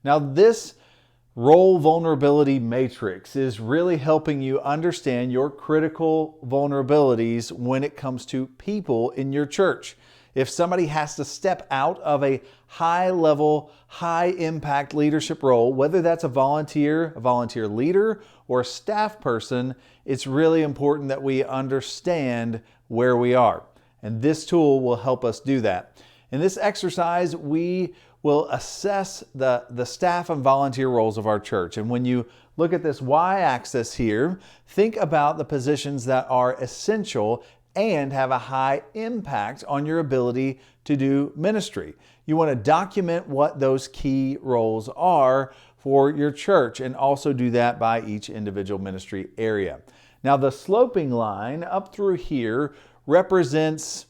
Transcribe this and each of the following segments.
Now, this role vulnerability matrix is really helping you understand your critical vulnerabilities when it comes to people in your church. If somebody has to step out of a high level, high impact leadership role, whether that's a volunteer leader, or a staff person, it's really important that we understand where we are. And this tool will help us do that. In this exercise, we will assess the staff and volunteer roles of our church. And when you look at this y-axis here, think about the positions that are essential and have a high impact on your ability to do ministry. You want to document what those key roles are for your church and also do that by each individual ministry area. Now, the sloping line up through here represents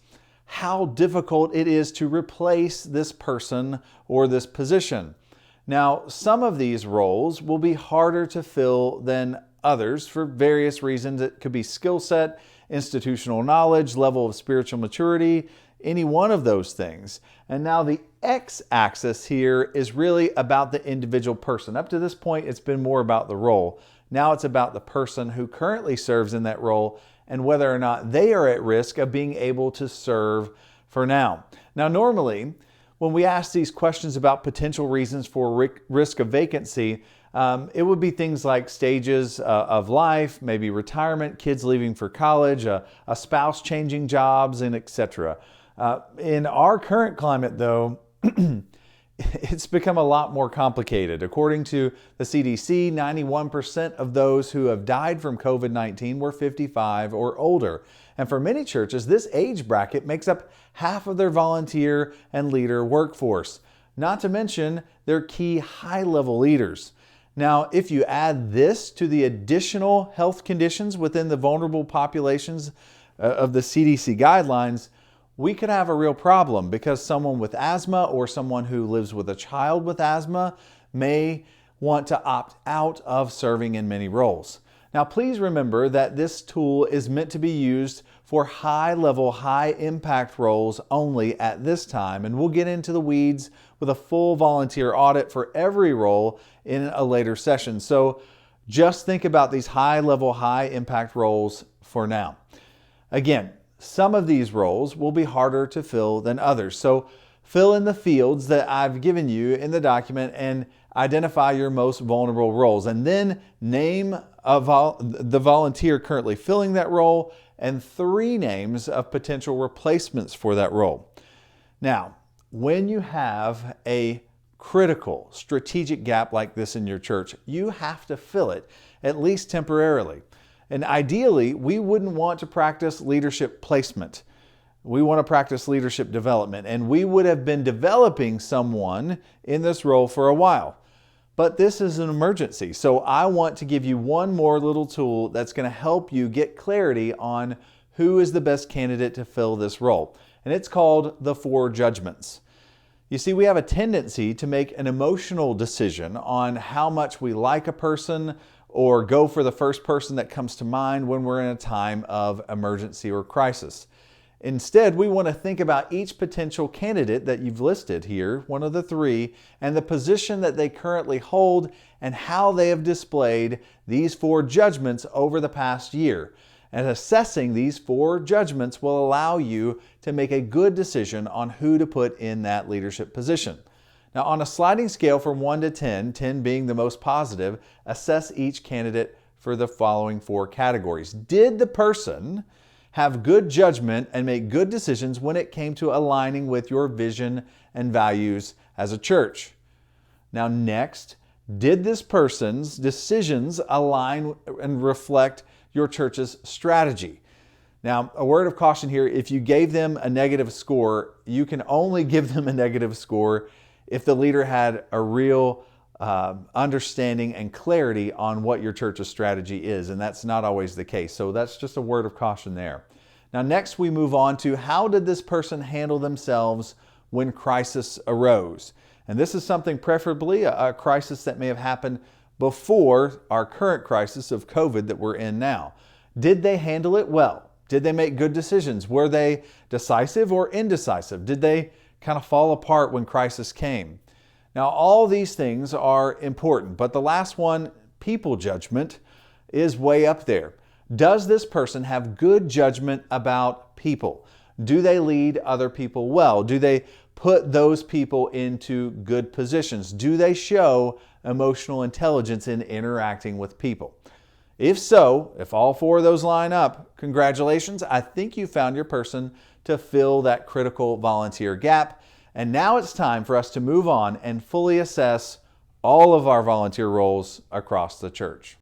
how difficult it is to replace this person or this position. Now, some of these roles will be harder to fill than others for various reasons. It could be skill set, institutional knowledge, level of spiritual maturity, any one of those things. And now the x-axis here is really about the individual person. Up to this point, it's been more about the role. Now it's about the person who currently serves in that role and whether or not they are at risk of being able to serve for now. Now, normally, when we ask these questions about potential reasons for risk of vacancy, it would be things like stages of life, maybe retirement, kids leaving for college, a spouse changing jobs, and etc. In our current climate, though, it's become a lot more complicated. According to the CDC, 91% of those who have died from COVID-19 were 55 or older. And for many churches, this age bracket makes up half of their volunteer and leader workforce, not to mention their key high-level leaders. Now, if you add this to the additional health conditions within the vulnerable populations of the CDC guidelines, we could have a real problem because someone with asthma or someone who lives with a child with asthma may want to opt out of serving in many roles. Now, please remember that this tool is meant to be used for high-level, high-impact roles only at this time, and we'll get into the weeds with a full volunteer audit for every role in a later session. So just think about these high-level, high-impact roles for now. Again, some of these roles will be harder to fill than others. So fill in the fields that I've given you in the document and identify your most vulnerable roles. And then name the volunteer currently filling that role and 3 names of potential replacements for that role. Now, when you have a critical strategic gap like this in your church, you have to fill it, at least temporarily. And ideally, we wouldn't want to practice leadership placement. We want to practice leadership development, and we would have been developing someone in this role for a while. But this is an emergency, so I want to give you one more little tool that's going to help you get clarity on who is the best candidate to fill this role. And it's called the 4 judgments. You see, we have a tendency to make an emotional decision on how much we like a person or go for the first person that comes to mind when we're in a time of emergency or crisis. Instead, we want to think about each potential candidate that you've listed here, one of the 3, and the position that they currently hold and how they have displayed these 4 judgments over the past year. And assessing these 4 judgments will allow you to make a good decision on who to put in that leadership position. Now, on a sliding scale from 1 to 10, 10 being the most positive, assess each candidate for the following 4 categories. Did the person have good judgment and make good decisions when it came to aligning with your vision and values as a church? Now, next, did this person's decisions align and reflect your church's strategy? Now, a word of caution here, if you gave them a negative score, you can only give them a negative score if the leader had a real understanding and clarity on what your church's strategy is, and that's not always the case. So that's just a word of caution there. Now, next we move on to how did this person handle themselves when crisis arose? And this is something preferably a crisis that may have happened before our current crisis of COVID that we're in now. Did they handle it well? Did they make good decisions? Were they decisive or indecisive? Did they kind of fall apart when crisis came? Now, all these things are important, but the last one, people judgment, is way up there. Does this person have good judgment about people? Do they lead other people well? Do they put those people into good positions? Do they show emotional intelligence in interacting with people? If so, if all four of those line up, congratulations. I think you found your person to fill that critical volunteer gap. And now it's time for us to move on and fully assess all of our volunteer roles across the church.